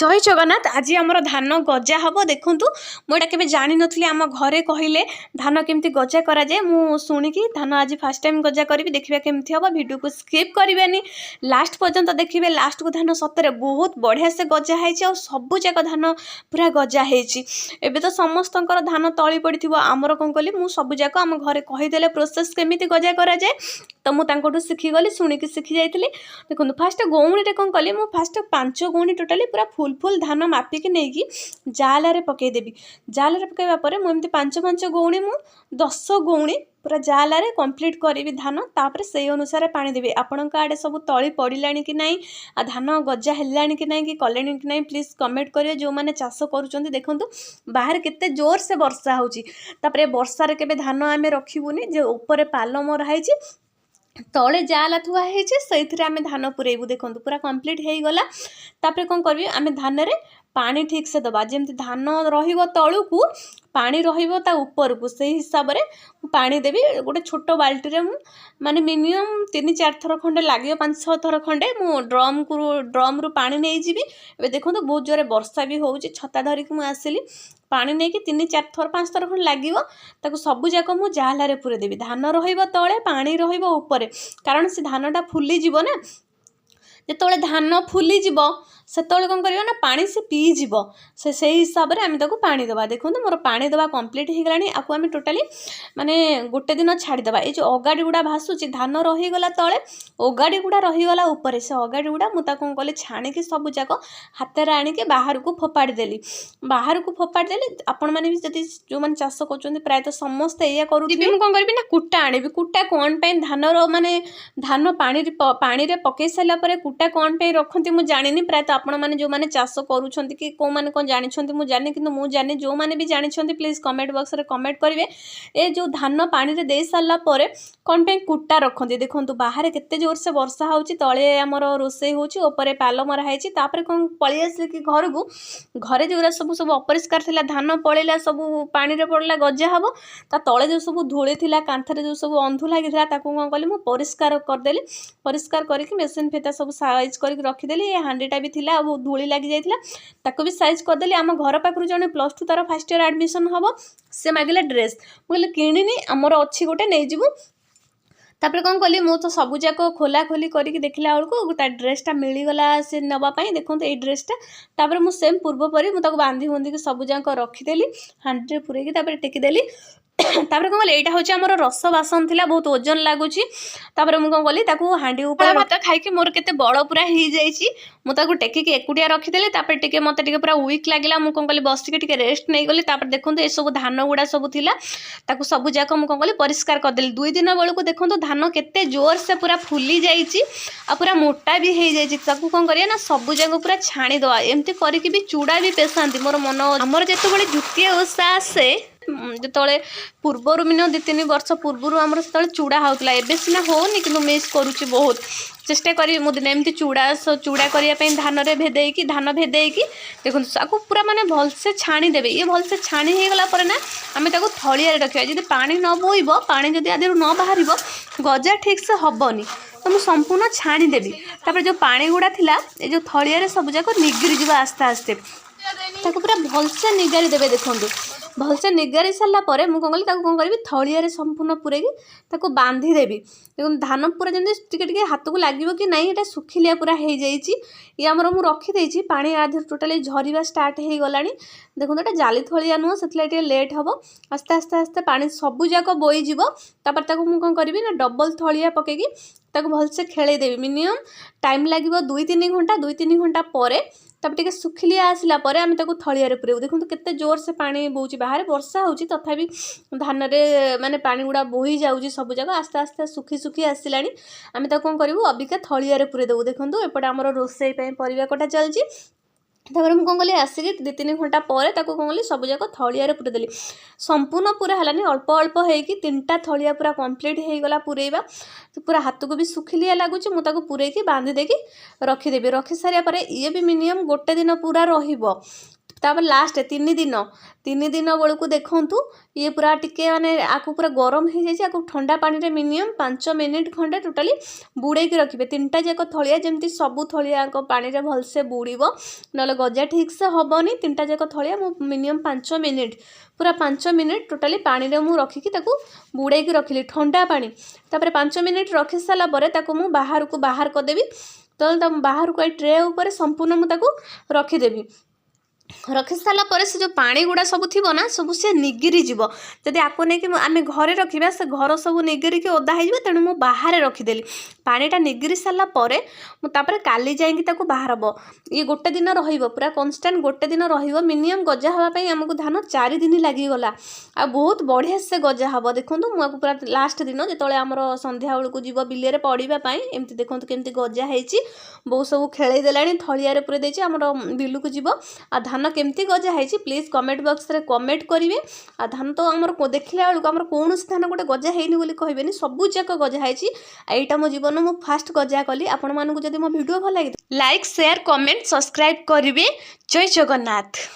जय जगन्नाथ। आज आमर धान गजा हम देखूँ मुझे केवे जानी नी आम घरे कहले धान केमती गजा कराए मु शुणिकी धान आज फास्ट टाइम गजा करी देखिए केमती हम वीडियो को स्किप करेंगे लास्ट पर्यंत देखिए। लास्ट को धान सतरे बहुत बढ़िया से गजा है सबू जाक धान पूरा गजा होबे तो समस्त धान तली पड़ी आमर कौन कली मु सबू जाक आम घरे कहीदे प्रोसेस केमी गजा कराए तो मुझे शिखीगली शुणिकी शिखी जाइली। देखो फास्ट गौणी कौन कली मु फास्ट 5 गौणी टोटाली पूरा फुल फुल धान मापिकी नहीं जाल पकईदेवी। जाल पकईवा पर मुझे 5 गौणी मु 10 गौणी पूरा जाल कंप्लीट करी धान तापर से अनुसार पानी देवी। आपण आड़े सब तली पड़ा कि नहीं आ धान गजा है कि नहीं कि कले कि नहीं प्लीज कमेंट करेंगे। जो मैंने चाष कर देखूँ बाहर केते जोर से वर्षा होपर वर्षार के धान आम रखुनि जो ऊपर पाल मराई तले जाल थुआई से आम धान पुरेबू। देखो पूरा कंप्लीट हो गला तापर कौन करी आम धान रे पानी ठीक से दबा जमी धान रलू को पानी ऊपर को से हिसाब से पानी देवी। गोटे छोट बाल्टी में माने मिनिमम 3-4 थर खंडे लगे 5-6 थर खंडे मु ड्रम रु पानी नहीं जीवी। ए देखो बहुत जोरे वर्षा भी हो छता धरिकी मुझे आसली पानी नहीं कि 3-4 थर 5 थर खंड लगे सबू जाक मु जाल पूरे देवी। धान तले पानी ऊपर कारण से धानटा फुली जीव ना जो धान फुली जीव से कौन कर ना पानी से पीजी से हिसाब से आम पानी दबा। देखो मोर पानी दबा कंप्लीट हो गलानी आपको आम टोटाली माने गोटे दिन छाड़ीदबा। ये जो अगाड़ी गुड़ा भासुची धान रहीगला तले अगाड़ी गुड़ा रहीगला ऊपर से अगाड़ी गुड़ा मुझे कौन कली छाणिकी सब जाक हाथ में आणिके बाहर को फोपाड़ी देली। बाहर को फोपाड़ी देली आपण मैंने भी जब जो मैंने चाष कर प्रायतः समस्ते या करुँगी कौन करी ना कुटा आनी कुटा कौन पाई धान माने धान पानी पकई सारापर कुटा कौन पाई रखती मुझे जानी प्रायतः आपण मैंने जो मैंने चाष करुँच कि कौ मैंने कौन जानते मुझे जानी कि मुझे जानी जो मैंने भी जानते प्लीज कमेंट बॉक्स रे कमेंट करेंगे। ए जो धान पानी रे दे सारा पर कौन पे कुटा रखती देखो बाहर केते जोर से वर्षा होची तले आमर रोसे होची ऊपर पाल मराई तापर कौन पलि आसिल कि घर को घरे जो सब सब अपरिष्कार थिला धान पड़ेला सब पानी रे पड़ला गजा हम ता तले जो सब धूली थिला कांथरे जो सब अंधु लगी कौन कली मु परिष्कार करदेली। परिष्कार करके मेसीन फेता सब साइज करके रखीदेली। ये हांडीटा भी थिला बहुत धूली लगी जाइथिला ताको भी साइज करदेली। आम घर पाखु जने +2 तार फर्स्ट ईयर एडमिशन हम से मागिला ड्रेस मुझे किणनी आमर अच्छी गोटे नहीं जीवु तापर कौन कली मु तो सबू जाक खोला खोली करके देखला बेलू ड्रेसटा मिलगला से नापी। देखो ये ड्रेसटा तापर मु सेम पूर्व परी मुझे बांधी बुंदी सबू जाक रखीदेली हांडी पूरेकी टेकीदेली। तापर कौन कली यहाँ हूँ आम रस बासन थी बहुत ओजन लगुच तापर मुझे कौन कली हांडी ऊपर भात खाई मोर के बड़ पूरा हो जाए टेकिक एकुटिया रखीदेली। तापर टे मत पूरा वीक लगे मुझे कौन कली बसिक रेस्ट नहीं गली। तापर देखो ये सब धान गुड़ा सब थिला सबू जाक मुझे कौन कली परिष्कार करदेली। 2 दिन बेलू देखो धान केते जोर से पूरा फुली जाइए आ पूरा मोटा भी हो जाए कौन करिए ना सबू जाक पूरा छाणीदवा एमती करके भी चूड़ा भी पेशांती मोर मन आमर जो द्वितीय ओषा आसे जो पूर्वर मिनिमम 2-3 वर्ष पूर्व आम से चूड़ा होता एवं सीना होनी कि मिस करुच्ची बहुत चेष्टा करी मुझे एमती चूड़ा करने धान रे भेदेकी धान भेदेकी देखो पूरा माने भलसे छाणी देवे। ये भलसे छाणी हो गला पर ना आम थलिया रखा जब पानी न बोइब पानी जब आदि न बाहर गजा ठीक से हेनी तो मुझे संपूर्ण छाणी देवी। तापर जो पानी गुड़ा थिला ये जो थलिया सब जाक निगरी जा आस्ते आस्ते पूरा भलसे निगारी देवे। देखो भलसे निगारी सारा पर मुझे कौन कली कौन करी थलिया संपूर्ण पूरेकी बांधी देवी। देखो धान पूरा जमी टे हाथ को लगे कि नहीं ये सुखिलिया पूरा हो जाइए ये आमर मुझे रखीदे पानी आधे टोटाली झरिया स्टार्ट हो गला। देखो ये जाली थलिया नुह से लेट हम आस्ते आस्ते आस्ते पानी सबू जाक बोईज तापर मुझे कौन करी ना डबल थलिया पकईकी भलसे खेलदेवी। मिनिमम टाइम लगे 2-3 घंटा 2-3 घंटा पर तब टे सुखिलिया आसला पर आम थलिया पुरेबू। देखो केते जोर से पानी बोची बाहर वर्षा होची तथापि धान रे माने पानी गुड़ा बोही जाऊँगी सबू जाक आस्ते आस्ते सुखी सुखी आसलानी आम कौन करूँ अबिका थलिया पुरे देबू। देखो एपटे आम रोसई परिवा कटा चलती तापर मुझे कौन कली आसिक 2-3 घंटा पर कौन कली सब जाक थलिया पुरेदेली संपूर्ण पूरा है अल्प अल्प हो 3टा थलिया पूरा कंप्लीट हो गला पुरेबा तो पूरा हाथ को भी सुखिलिया लगुच मुझे पुरेकी बांधी देकी रखीदेवी। रखी सारा पर ये भी मिनिमम गोटे दिन पूरा रहिबो तापर लास्ट 3 दिन बेलू देखूँ ये पूरा टिके माने आपको पूरा गरम हो जाए आपको ठंडा पानी रे मिनिमम 5 मिनिट खंडे टोटाली बुड़े रखिए 3टा जाक थलिया जमी सबू थलिया पानी रे भलसे बुड़ब ना गजा ठीक से हेनी 3टा जाक थलिया मिनिमम 5 मिनिट पूरा 5 मिनिट टोटाली पानी रे मु रखिकी ताकू बुड़े रखिली ठंडा पानी तापर 5 मिनिट रखी सारा पर ताकू मु बाहर को बाहर करदेवी तो बाहर को ट्रे उपर संपूर्ण मुझे रखीदेवी रखी सारा पर से जो पानी गुड़ा सब थी ना सब सी निगिरी जीव जदि आपको नहीं आम घरे रखा से घर सब निगिरी की ओदा हो तेणु मुझे बाहर रखीदेली पानीटा निगिरी सारा पर मुझे काली जाइए बाहर हम ये गोटे दिन पूरा कन्स्टाट गोटे दिन मिनिमम गजा हाँपाई आमको धान 4 दिन लगिगला आ बहुत बढ़िया से गजा हम देखूँ मुझे पूरा लास्ट दिन जो आम संध्या बेलू जीव बिल पड़ापी एमती देखूँ केमती गजा होती बहुत सब खेलदेला थलिया पूरे देती आम बिलू को जीव आ धान केमती गजा है प्लीज कमेंट बॉक्स रे कमेंट करेंगे आ धान तो आमर देखला बेलू आम कौन धान गोटे गजा है कहबेनि सबू जाक गजा है यहाँ मो जीवन मु फास्ट गजा कली आपण मानू जब मो वीडियो भल लगे लाइक शेयर कमेंट सब्सक्राइब करेंगे। जय जगन्नाथ।